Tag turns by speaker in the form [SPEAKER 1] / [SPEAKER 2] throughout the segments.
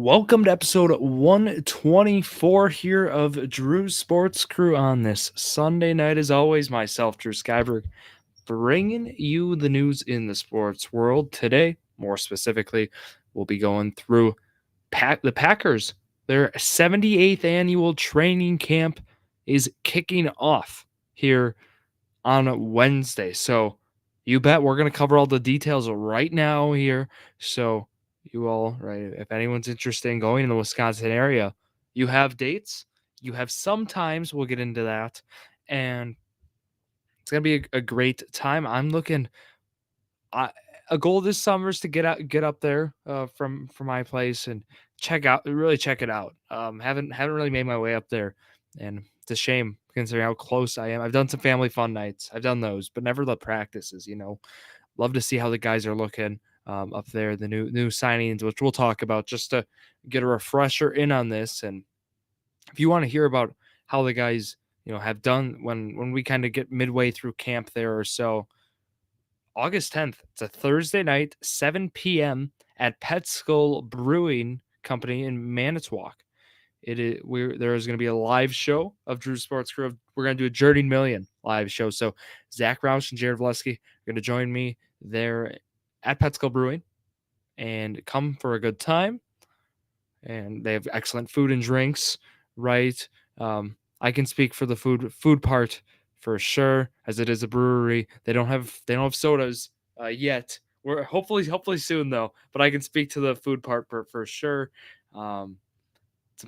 [SPEAKER 1] Welcome to episode 124 here of Drew's Sports Crew on this Sunday night. As always, myself, Drew Skyberg, bringing you the news in the sports world. Today, more specifically, we'll be going through the Packers. Their 78th annual training camp is kicking off here on Wednesday. So you bet we're going to cover all the details right now here. So you all, right, if anyone's interested in going in the Wisconsin area, you have dates, you have some times, we'll get into that. And it's going to be a great time. I'm looking I, a goal this summer is to get up there from my place and really check it out. Haven't really made my way up there, and it's a shame considering how close I am. I've done some family fun nights, I've done those, but never the practices. Love to see how the guys are looking up there, the new signings, which we'll talk about just to get a refresher in on this. And if you want to hear about how the guys have done when we kind of get midway through camp there or so, August 10th. It's a Thursday night, 7 p.m. at Pet Skull Brewing Company in Manitowoc. There is going to be a live show of Drew Sports Crew. We're going to do a Journey Million live show. So Zach Roush and Jared Vleski are going to join me there at Pet Skull Brewing and come for a good time. And they have excellent food and drinks, right? I can speak for the food part for sure, as it is a brewery. They don't have sodas yet. We're hopefully soon though. But I can speak to the food part for sure. Some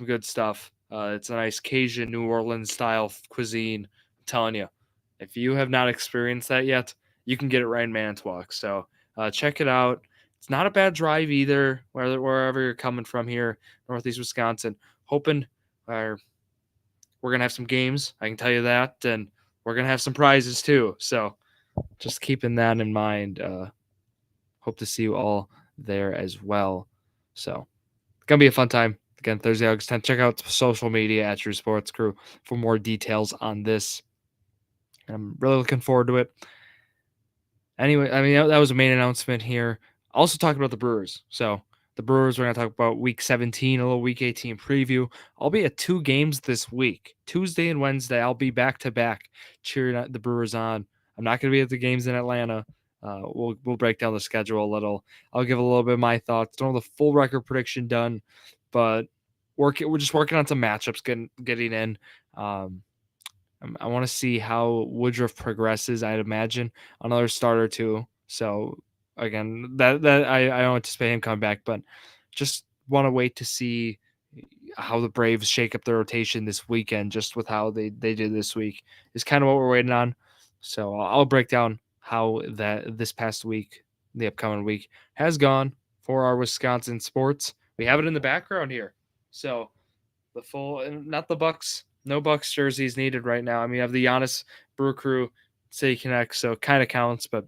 [SPEAKER 1] good stuff. It's a nice Cajun New Orleans style cuisine. I'm telling you, if you have not experienced that yet, you can get it right in Manitowoc. So check it out. It's not a bad drive either, wherever you're coming from here, Northeast Wisconsin. Hoping we're gonna have some games. I can tell you that, and we're gonna have some prizes too. So just keeping that in mind. Hope to see you all there as well. So it's gonna be a fun time. Again, Thursday, August 10th. Check out social media at True Sports Crew for more details on this. I'm really looking forward to it. Anyway, I mean, that was a main announcement here. Also talking about the Brewers. So the Brewers, we're going to talk about Week 17, a little Week 18 preview. I'll be at 2 games this week, Tuesday and Wednesday. I'll be back-to-back cheering the Brewers on. I'm not going to be at the games in Atlanta. We'll break down the schedule a little. I'll give a little bit of my thoughts. Don't have the full record prediction done, but we're just working on some matchups, getting in. I want to see how Woodruff progresses. I'd imagine another start or two. So again, that I don't anticipate him coming back, but just want to wait to see how the Braves shake up their rotation this weekend. Just with how they did this week is kind of what we're waiting on. So I'll break down how that this past week, the upcoming week, has gone for our Wisconsin sports. We have it in the background here. So the full, not the Bucks. No Bucks jerseys needed right now. I mean, you have the Giannis Brew Crew City Connect, so it kind of counts. But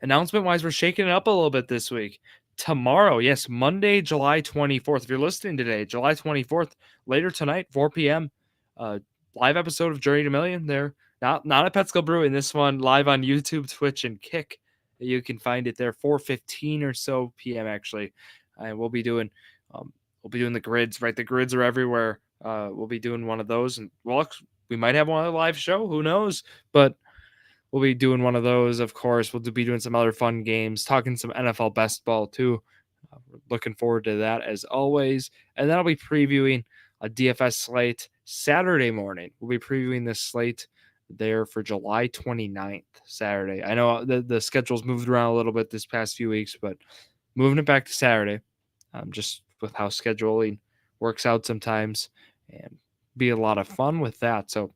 [SPEAKER 1] announcement-wise, we're shaking it up a little bit this week. Tomorrow, yes, Monday, July 24th. If you're listening today, July 24th, later tonight, 4 p.m., live episode of Journey to Million there. Not at Petskill Brewing. This one live on YouTube, Twitch, and Kick. You can find it there, 4:15 or so p.m. actually. And we'll be doing the grids, right? The grids are everywhere. We'll be doing one of those, and we might have one on a live show. Who knows? But we'll be doing one of those. Of course, we'll be doing some other fun games, talking some NFL best ball too. Looking forward to that as always. And then I'll be previewing a DFS slate Saturday morning. We'll be previewing this slate there for July 29th, Saturday. I know the schedule's moved around a little bit this past few weeks, but moving it back to Saturday, just with how scheduling works out sometimes, and be a lot of fun with that. So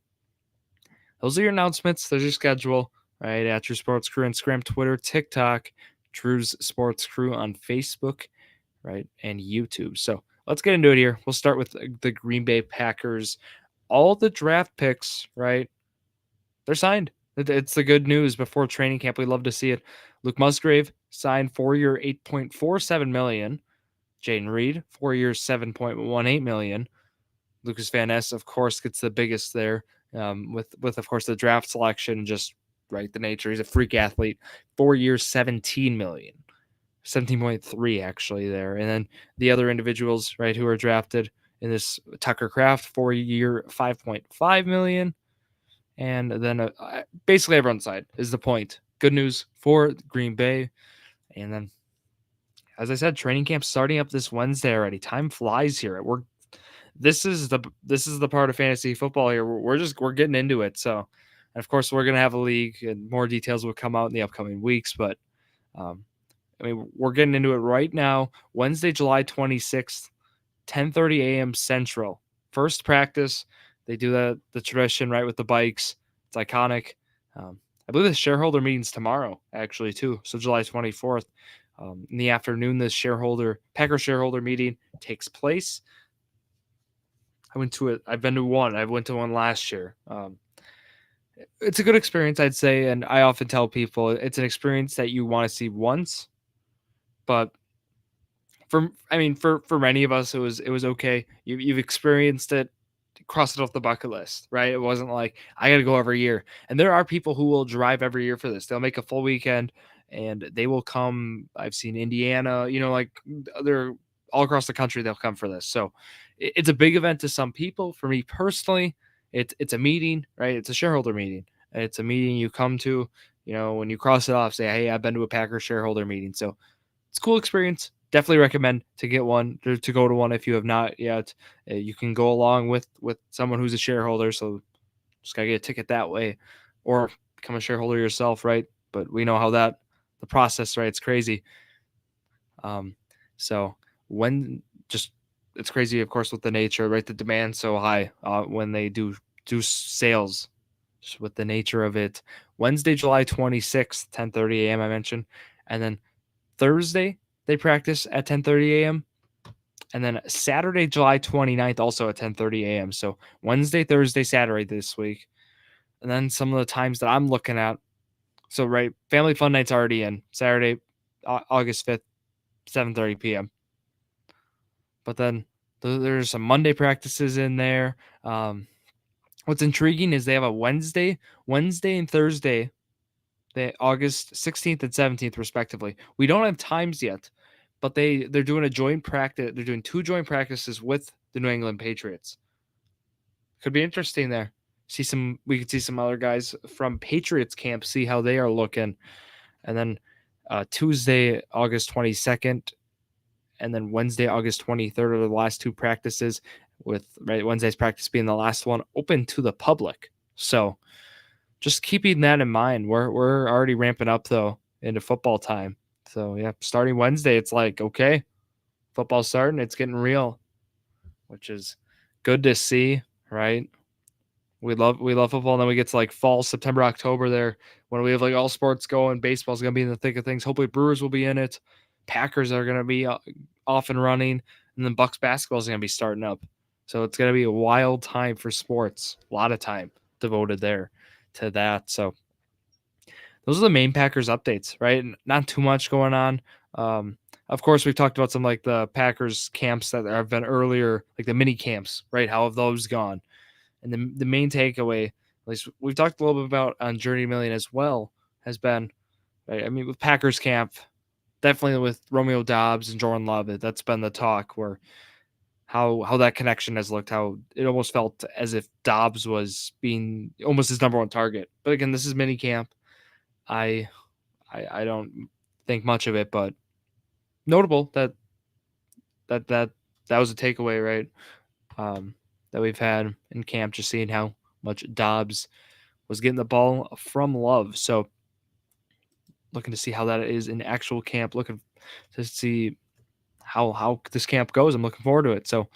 [SPEAKER 1] those are your announcements. There's your schedule, right? At True Sports Crew, Instagram, Twitter, TikTok, Drew's Sports Crew on Facebook, right? And YouTube. So let's get into it here. We'll start with the Green Bay Packers. All the draft picks, right? They're signed. It's the good news before training camp. We love to see it. Luke Musgrave signed 4-year, $8.47 million. Jaden Reed, 4 years, $7.18 million. Lucas Van Ness, of course, gets the biggest there, with of course the draft selection, just right the nature. He's a freak athlete. 4 years, $17 million. 17.3 actually there. And then the other individuals, right, who are drafted in this, Tucker Kraft, 4-year, 5.5 million. And then basically everyone's side is the point. Good news for Green Bay. And then, as I said, training camp starting up this Wednesday already. Time flies here. This is the part of fantasy football here. We're getting into it. So, and of course, we're gonna have a league, and more details will come out in the upcoming weeks. But um, I mean, we're getting into it right now. Wednesday, July 26th, 10:30 a.m. Central. First practice. They do the tradition, right, with the bikes. It's iconic. I believe the shareholder meeting's tomorrow, actually, too. So July 24th. In the afternoon, this Packer shareholder meeting takes place. I went to it. I've been to one. I went to one last year. It's a good experience, I'd say, and I often tell people it's an experience that you want to see once, but for many of us, it was okay. You've experienced it, cross it off the bucket list, right? It wasn't like I got to go every year. And there are people who will drive every year for this. They'll make a full weekend, and they will come. I've seen Indiana, like they're all across the country. They'll come for this. So it's a big event to some people. For me personally, it's a meeting, right? It's a shareholder meeting. It's a meeting you come to. When you cross it off, say, "Hey, I've been to a Packer shareholder meeting." So it's a cool experience. Definitely recommend to get one, to go to one if you have not yet. You can go along with someone who's a shareholder, so just gotta get a ticket that way, or become a shareholder yourself, right? But we know how the process, right? It's crazy. So when just it's crazy, of course, with the nature, right? The demand so high when they do sales, just with the nature of it. Wednesday, July 26th, 10:30 a.m. I mentioned, and then Thursday, they practice at 10:30 a.m. And then Saturday, July 29th, also at 10:30 a.m. So Wednesday, Thursday, Saturday this week. And then some of the times that I'm looking at. So, right, Family Fun Night's already in. Saturday, August 5th, 7:30 p.m. But then there's some Monday practices in there. What's intriguing is they have a Wednesday and Thursday, August 16th and 17th, respectively. We don't have times yet, but they're doing a joint practice. They're doing 2 joint practices with the New England Patriots. Could be interesting there. We could see some other guys from Patriots camp, see how they are looking. And then Tuesday, August 22nd, and then Wednesday, August 23rd are the last 2 practices, with Wednesday's practice being the last one open to the public. So just keeping that in mind. We're already ramping up though into football time. So yeah, starting Wednesday, it's like, okay, football's starting, it's getting real, which is good to see, right? We love football, and then we get to like fall, September, October there, when we have like all sports going. Baseball's gonna be in the thick of things. Hopefully Brewers will be in it. Packers are gonna be off and running, and then Bucks basketball is gonna be starting up. So it's gonna be a wild time for sports. A lot of time devoted there to that. So those are the main Packers updates, right? Not too much going on. Of course, we've talked about some like the Packers camps that have been earlier, like the mini camps, right? How have those gone? And the main takeaway, at least we've talked a little bit about on Journey Million as well, has been, right, I mean, with Packers camp, definitely with Romeo Dobbs and Jordan Love, that's been the talk, where how that connection has looked, how it almost felt as if Dobbs was being almost his number one target. But again, this is mini camp. I don't think much of it, but notable that was a takeaway, right? That we've had in camp, just seeing how much Dobbs was getting the ball from Love. So looking to see how that is in actual camp, looking to see how this camp goes. I'm looking forward to it. So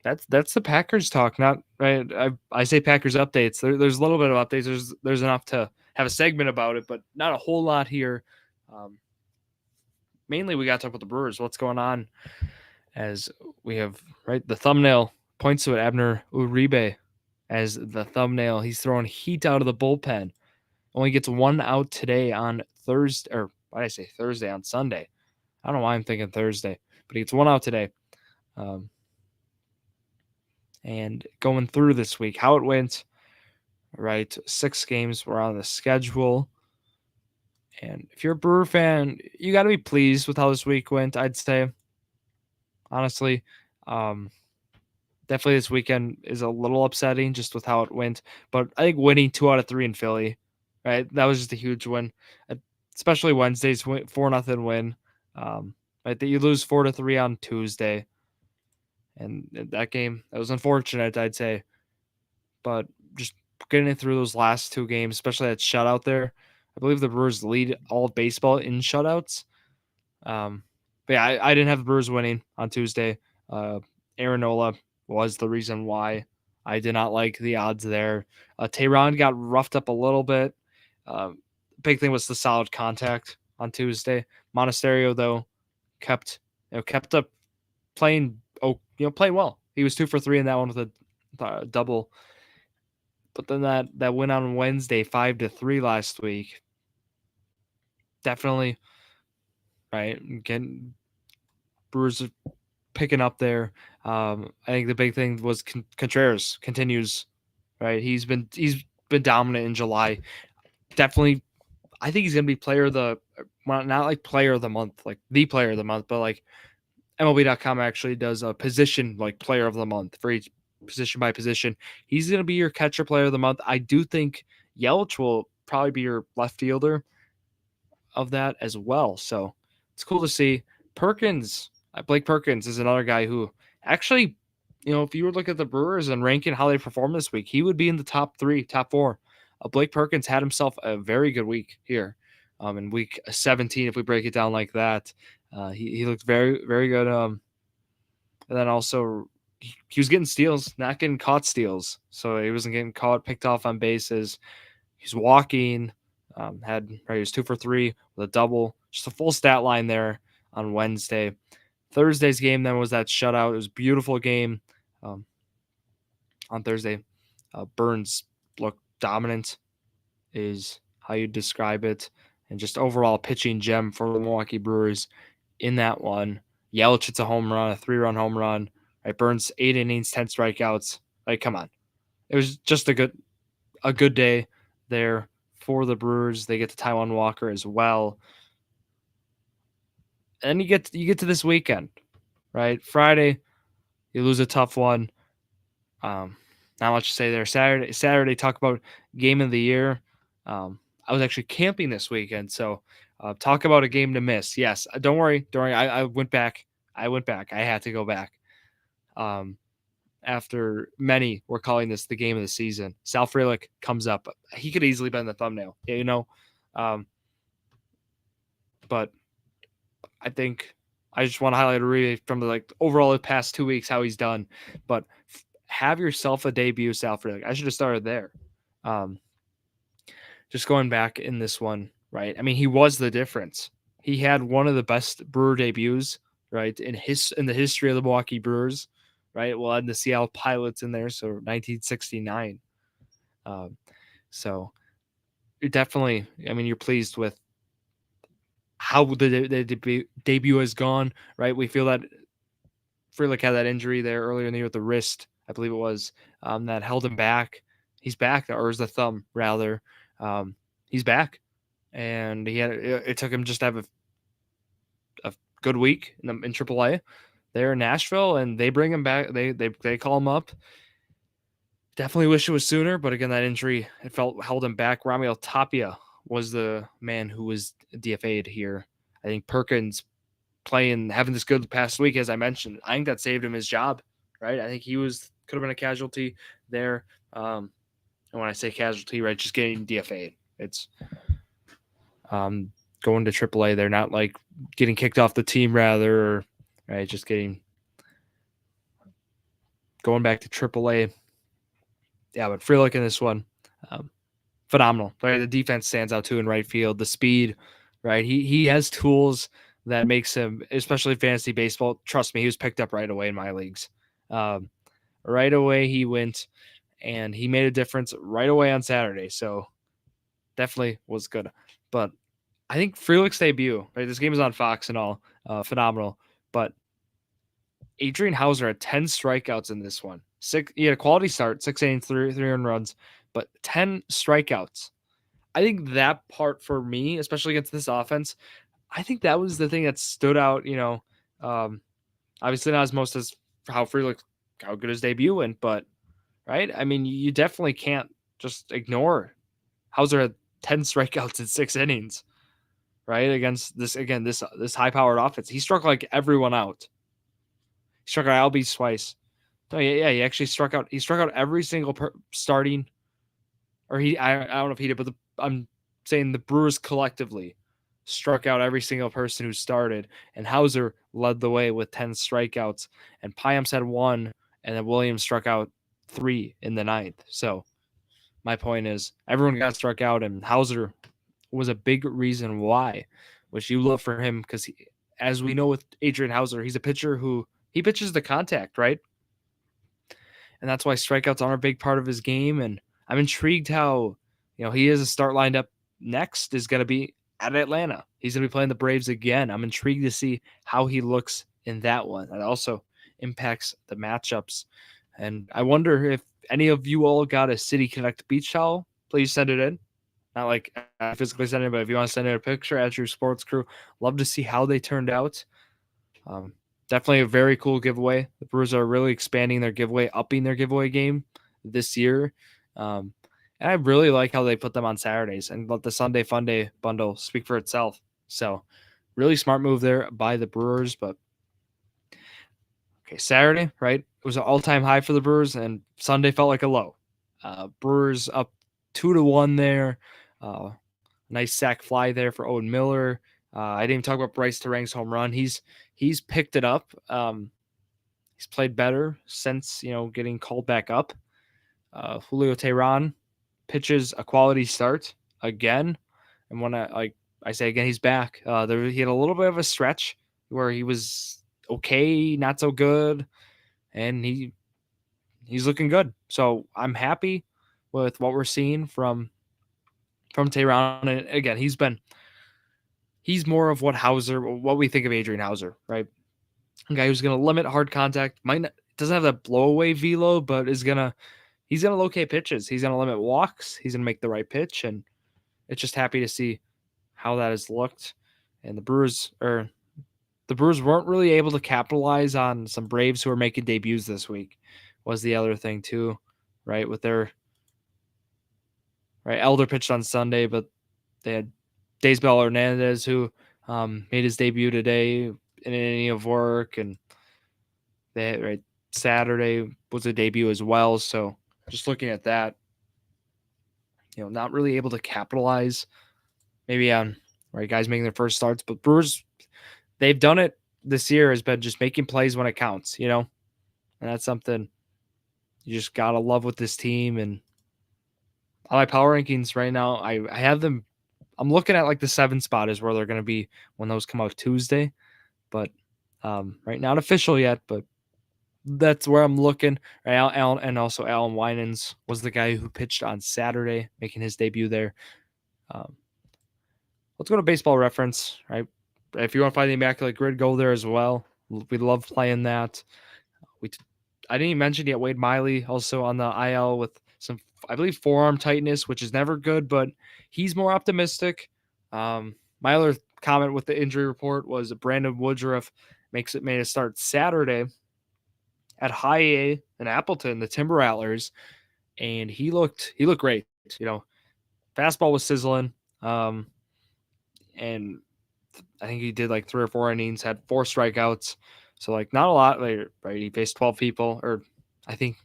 [SPEAKER 1] that's the Packers talk. Not right. I say Packers updates. There's a little bit of updates. There's enough to have a segment about it, but not a whole lot here. Mainly we got to talk about the Brewers. What's going on? As we have, right, the thumbnail points to it, Abner Uribe as the thumbnail. He's throwing heat out of the bullpen. Only gets 1 out today on Thursday, or why did I say Thursday, on Sunday? I don't know why I'm thinking Thursday, but he gets 1 out today. And going through this week, how it went, right? 6 games were on the schedule. And if you're a Brewer fan, you got to be pleased with how this week went, I'd say. Honestly, um, definitely this weekend is a little upsetting just with how it went. But I think winning 2 out of 3 in Philly, right? That was just a huge win, Uh, especially Wednesday's 4-0 win. Right, that you lose 4-3 on Tuesday, and that game that was unfortunate, I'd say. But just getting it through those last 2 games, especially that shutout there. I believe the Brewers lead all of baseball in shutouts. Um, but yeah, I didn't have the Brewers winning on Tuesday. Aaron Nola was the reason why I did not like the odds there. Tehran got roughed up a little bit. Um, big thing was the solid contact on Tuesday. Monasterio though kept up playing playing well. He was 2 for 3 in that one with a double. But then that win on Wednesday 5-3 last week. Definitely right. Getting Brewers picking up there. I think the big thing was Contreras continues, right? He's been dominant in July. Definitely, I think he's gonna be player of the well, not like player of the month, like the player of the month, but like MLB.com actually does a position like player of the month for each position by position. He's gonna be your catcher player of the month. I do think Yelich will probably be your left fielder of that as well. So it's cool to see. Perkins, Blake Perkins is another guy who actually, if you were looking at the Brewers and ranking how they performed this week, he would be in the top 3, top 4. Blake Perkins had himself a very good week here in week 17, if we break it down like that. He looked very, very good. And then also, he was getting steals, not getting caught steals. So he wasn't getting caught, picked off on bases. He's walking. He was 2 for 3 with a double, just a full stat line there on Wednesday. Thursday's game then was that shutout. It was a beautiful game um, on Thursday. Burns looked dominant, is how you describe it, and just overall pitching gem for the Milwaukee Brewers in that one. Yelich hits a home run, a 3-run home run. Right, Burns 8 innings, 10 strikeouts. Like, come on, it was just a good day there for the Brewers. They get to Taiwan Walker as well. And you get to this weekend, right? Friday, you lose a tough one. Not much to say there. Saturday, talk about game of the year. I was actually camping this weekend, so talk about a game to miss. Yes, don't worry. I went back. I had to go back. After many were calling this the game of the season, Sal Frelick comes up. He could easily been the thumbnail, but I think I just want to highlight a read from the overall the past 2 weeks how he's done. But have yourself a debut, Sal Frelick. I should have started there. Just going back in this one, right? I mean, he was the difference. He had one of the best Brewer debuts, right, in the history of the Milwaukee Brewers, right? We'll add the Seattle Pilots in there, so 1969. So you're definitely, I mean, you're pleased with how the debut has gone, right? We feel that Frelick had that injury there earlier in the year with the wrist, I believe it was, that held him back. He's back, or is the thumb rather? He's back, and it took him just to have a good week in AAA there in Nashville, and they bring him back. They call him up. Definitely wish it was sooner, but again, that injury held him back. Ramiel Tapia was the man who was DFA'd here. I think Perkins having this good past week, as I mentioned, I think that saved him his job, right? I think could have been a casualty there. And when I say casualty, right, just getting DFA'd. It's going to AAA. They're not like getting kicked off the team, rather, right? Just going back to AAA. Yeah, but Frelick in this one, phenomenal. Right? The defense stands out too in right field. The speed, right? He has tools that makes him, especially fantasy baseball. Trust me, he was picked up right away in my leagues. Right away he went, and he made a difference right away on Saturday. So definitely was good. But I think Frelick's debut, right? This game is on Fox and all, phenomenal. But Adrian Hauser had 10 strikeouts in this one. He had a quality start, 6 innings, 3 earned runs, but 10 strikeouts. I think that part for me, especially against this offense, I think that was the thing that stood out. Um, obviously not as most as how Free how good his debut went, but right. I mean, you definitely can't just ignore Hauser had 10 strikeouts in 6 innings, right? Against this high powered offense, he struck like everyone out. He struck out Albies twice. No, yeah, he actually struck out. He struck out every single starting, or I don't know if he did, but I'm saying the Brewers collectively struck out every single person who started, and Hauser led the way with 10 strikeouts, and Payamps had one, and then Williams struck out 3 in the ninth. So my point is, everyone got struck out, and Hauser was a big reason why, which you love for him because, as we know with Adrian Hauser, he's a pitcher who he pitches the contact, right? And that's why strikeouts aren't a big part of his game. And I'm intrigued how, he is a start lined up next is going to be at Atlanta. He's going to be playing the Braves again. I'm intrigued to see how he looks in that one. That also impacts the matchups. And I wonder if any of you all got a City Connect beach towel, please send it in. Not like physically send it, but if you want to send in a picture at your sports crew, love to see how they turned out. Definitely a very cool giveaway. The Brewers are really expanding their giveaway, upping their giveaway game this year. And I really like how they put them on Saturdays and let the Sunday Fun Day bundle speak for itself. So really smart move there by the Brewers. But okay, Saturday, right? It was an all-time high for the Brewers, and Sunday felt like a low. Brewers up 2-1 there. Nice sac fly there for Owen Miller. I didn't even talk about Bryce Terang's home run. He's picked it up. He's played better since getting called back up. Julio Teheran pitches a quality start again, and when I say again, he's back. He had a little bit of a stretch where he was okay, not so good, and he's looking good. So I'm happy with what we're seeing from Teheran. And again, he's more of what we think of Adrian Hauser, right? A guy who's going to limit hard contact. Doesn't have that blowaway velo, but he's going to locate pitches. He's going to limit walks. He's going to make the right pitch, and it's just happy to see how that has looked. And the Brewers weren't really able to capitalize on some Braves who are making debuts this week. Was the other thing too, right? With their right Elder pitched on Sunday, but they had Daysbel Hernandez who made his debut today in an inning of work, and they had, right Saturday was a debut as well. So just looking at that, not really able to capitalize maybe on right guys making their first starts, but Brewers, they've done it this year, has been just making plays when it counts, and that's something you just gotta love with this team. And on my power rankings right now, I have them. I'm looking at like the 7 spot is where they're going to be when those come out Tuesday, but right, not official yet, but that's where I'm looking. Right, and also Alan Winans was the guy who pitched on Saturday, making his debut there. Let's go to Baseball Reference, right? If you want to find the Immaculate Grid, go there as well. We love playing that. I didn't even mention yet Wade Miley also on the IL with some, I believe, forearm tightness, which is never good, but he's more optimistic. My other comment with the injury report was Brandon Woodruff made a start Saturday at High A in Appleton, the Timber Rattlers, and he looked great. Fastball was sizzling, and I think he did like 3 or 4 innings, had 4 strikeouts. So like not a lot. Like, right, he faced 12 people, or I think,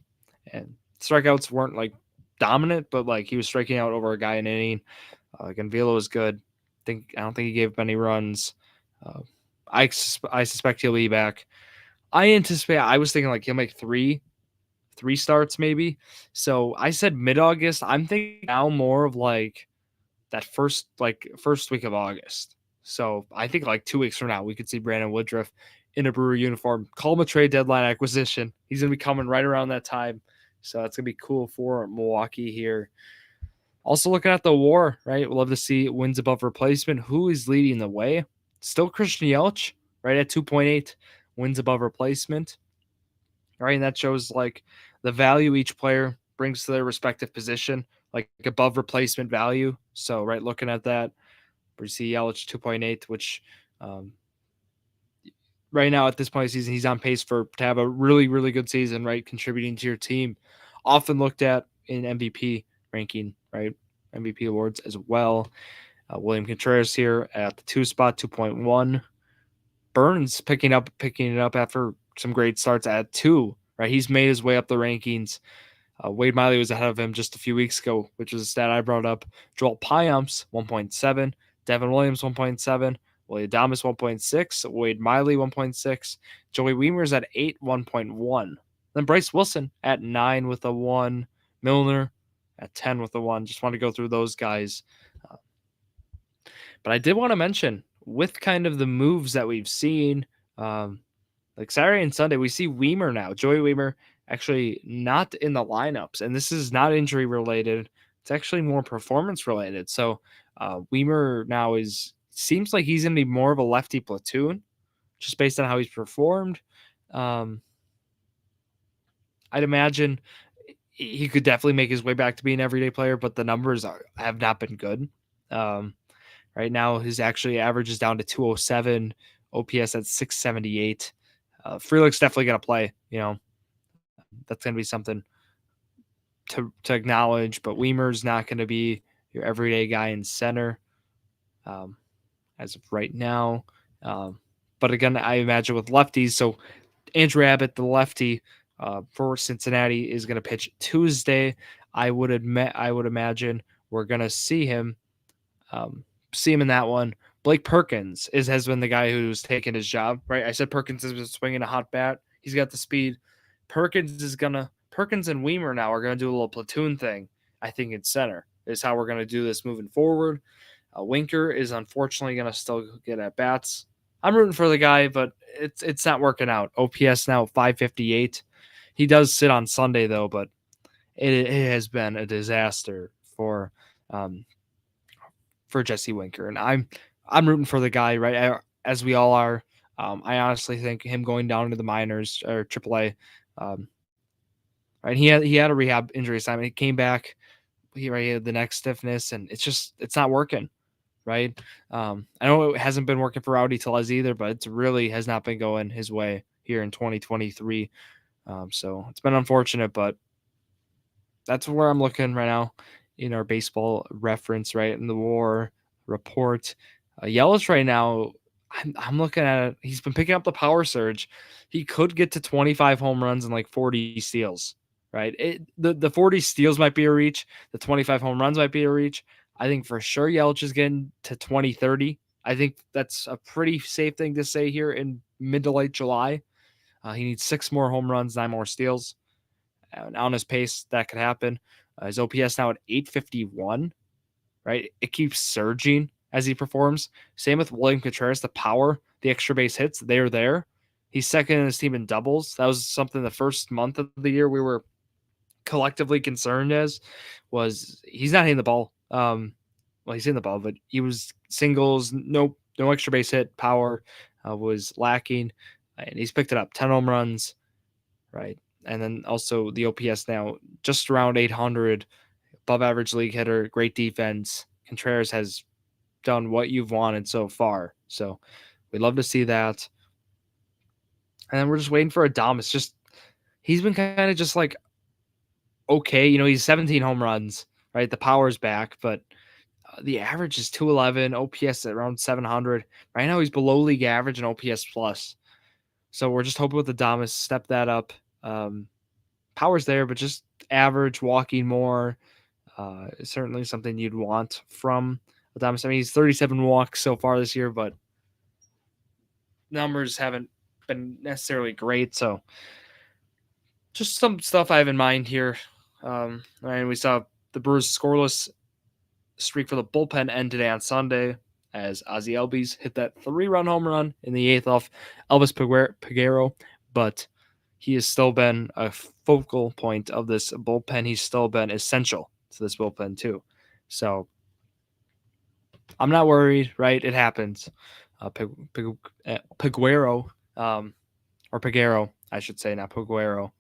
[SPEAKER 1] and strikeouts weren't like dominant, but like he was striking out over a guy an inning. Again, Velo was good. I don't think he gave up any runs. I suspect he'll be back. I was thinking like he'll make three starts maybe. So I said mid-August. I'm thinking now more of like that first week of August. So I think like 2 weeks from now, we could see Brandon Woodruff in a Brewer uniform. Call him a trade deadline acquisition. He's going to be coming right around that time. So that's going to be cool for Milwaukee here. Also looking at the WAR, right? We'll love to see wins above replacement. Who is leading the way? Still Christian Yelich, right at 2.8 wins above replacement. Right, and that shows like the value each player brings to their respective position. like above replacement value. So right, looking at that, we see Yelich 2.8, which um, right now at this point of the season, he's on pace to have a really, really good season, right? Contributing to your team. Often looked at in MVP ranking, right? MVP awards as well. William Contreras here at the 2 spot, 2.1. Burns picking it up after some great starts at 2, right? He's made his way up the rankings. Wade Miley was ahead of him just a few weeks ago, which was a stat I brought up. Joel Payamps, 1.7. Devin Williams, 1.7. Willie Adames, 1.6. Wade Miley, 1.6. Joey Weimer's at 8, 1.1. Then Bryce Wilson at 9 with a 1. Milner at 10 with a 1. Just want to go through those guys. But I did want to mention, with kind of the moves that we've seen, like Saturday and Sunday, we see Weimer now. Joey Weimer actually not in the lineups, and this is not injury related. It's actually more performance related. So Weimer now seems like he's going to be more of a lefty platoon, just based on how he's performed. Um, I'd imagine he could definitely make his way back to being an everyday player, but the numbers have not been good. Right now, his actually average is down to 207, OPS at 678. Frelick's definitely going to play. That's going to be something to acknowledge, but Weimer's not going to be your everyday guy in center as of right now. But again, I imagine with lefties, so Andrew Abbott, the lefty for Cincinnati, is going to pitch Tuesday. I would imagine we're going to see him in that one. Blake Perkins has been the guy who's taken his job, right? I said Perkins has been swinging a hot bat. He's got the speed. Perkins and Weimer now are gonna do a little platoon thing. I think in center is how we're gonna do this moving forward. Winker is unfortunately gonna still get at bats. I'm rooting for the guy, but it's not working out. OPS now 558. He does sit on Sunday though, but it has been a disaster um, for Jesse Winker, and I'm rooting for the guy, right? As we all are. I honestly think him going down to the minors or AAA, right? He had a rehab injury assignment. He came back. He had the neck stiffness, and it's not working, right? I know it hasn't been working for Rowdy Tellez either, but it really has not been going his way here in 2023. So it's been unfortunate, but that's where I'm looking right now in our baseball reference, right? In the WAR report. Yelich right now, I'm looking at it. He's been picking up the power surge. He could get to 25 home runs and like 40 steals, right? The 40 steals might be a reach. The 25 home runs might be a reach. I think for sure Yelich is getting to 20, 30. I think that's a pretty safe thing to say here in mid to late July. He needs 6 more home runs, 9 more steals. And on his pace, that could happen. His OPS now at 851, right? It keeps surging as he performs. Same with William Contreras. The power, the extra base hits, they're there. He's second in his team in doubles. That was something the first month of the year we were collectively concerned was he's not hitting the ball. He's hitting the ball, but he was singles, no extra base hit. Power was lacking, and he's picked it up. 10 home runs, right? And then also the OPS now just around 800, above average league hitter, great defense. Contreras has done what you've wanted so far. So we'd love to see that. And then we're just waiting for Adames. He's been kind of just like, okay, he's 17 home runs, right? The power's back, but the average is 211, OPS at around 700. Right now he's below league average and OPS plus. So we're just hoping with Adames step that up. Power's there, but just average, walking more. Certainly something you'd want from Adames. I mean, he's 37 walks so far this year, but numbers haven't been necessarily great. So just some stuff I have in mind here. And we saw the Brewers scoreless streak for the bullpen end today on Sunday as Ozzie Albies hit that 3-run home run in the 8th off Elvis Peguero, but he has still been a focal point of this bullpen. He's still been essential to this bullpen too. So I'm not worried, right? It happens. Peguero, or Peguero, I should say, not Peguero,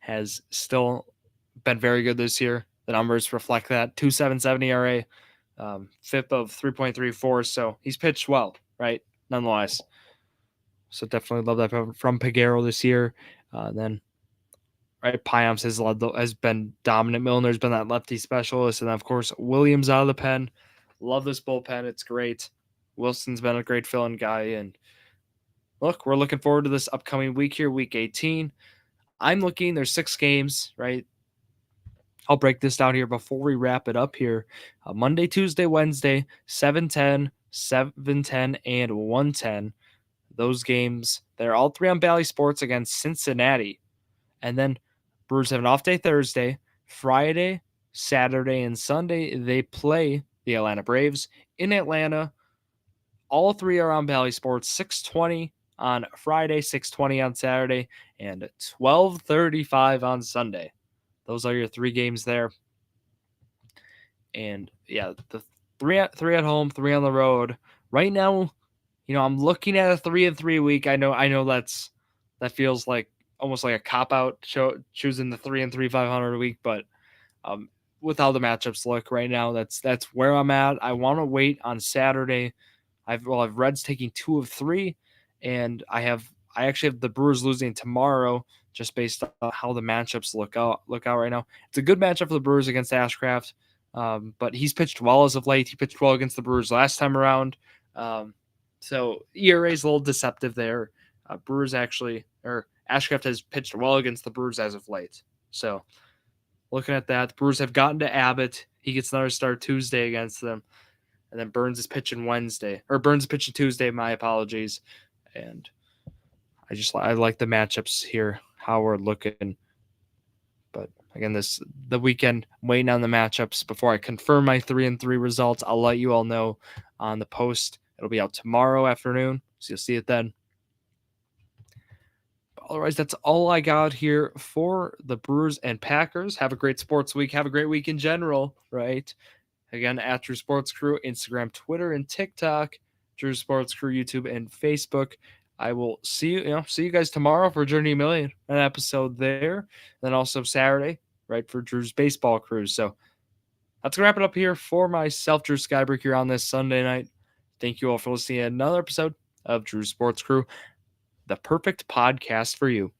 [SPEAKER 1] has still been very good this year. the numbers reflect that. 2.77 ERA, FIP of 3.34. So he's pitched well, right? Nonetheless. So definitely love that from Peguero this year. Then right, Payamps has been dominant. Milner's been that lefty specialist, and then, of course, Williams out of the pen. Love this bullpen; it's great. Wilson's been a great fill-in guy, and look, we're looking forward to this upcoming week here, week 18. I'm looking. There's 6 games, right? I'll break this down here before we wrap it up here. Monday, Tuesday, Wednesday, 7:10, 7:10, and 1:10. Those games, they're all 3 on Bally Sports against Cincinnati. And then Brewers have an off day Thursday, Friday, Saturday, and Sunday. They play the Atlanta Braves in Atlanta. All 3 are on Bally Sports, 6:20 on Friday, 6:20 on Saturday, and 12:35 on Sunday. Those are your 3 games there. And yeah, the three at home, 3 on the road. Right now, I'm looking at a 3-3 week. I know that feels like almost like a cop out choosing the 3-3 500 a week, but with how the matchups look right now, that's where I'm at. I want to wait on Saturday. I've Reds taking 2 of 3, and I actually have the Brewers losing tomorrow, just based on how the matchups look out right now. It's a good matchup for the Brewers against Ashcraft, but he's pitched well as of late. He pitched well against the Brewers last time around. So ERA is a little deceptive there. Ashcraft has pitched well against the Brewers as of late. So looking at that, the Brewers have gotten to Abbott. He gets another start Tuesday against them. And then Burns is pitching Tuesday, my apologies. And I like the matchups here, how we're looking. But again, the weekend, I'm waiting on the matchups before I confirm my 3-3 results. I'll let you all know on the post. It'll be out tomorrow afternoon, so you'll see it then. But otherwise, that's all I got here for the Brewers and Packers. Have a great sports week. Have a great week in general, right? Again, at Drew Sports Crew, Instagram, Twitter, and TikTok. Drew Sports Crew, YouTube, and Facebook. I will see you guys tomorrow for Journey Million, an episode there. Then also Saturday, right, for Drew's baseball cruise. So that's going to wrap it up here for myself, Drew Skybrick, here on this Sunday night. Thank you all for listening to another episode of Drew Sports Crew, the perfect podcast for you.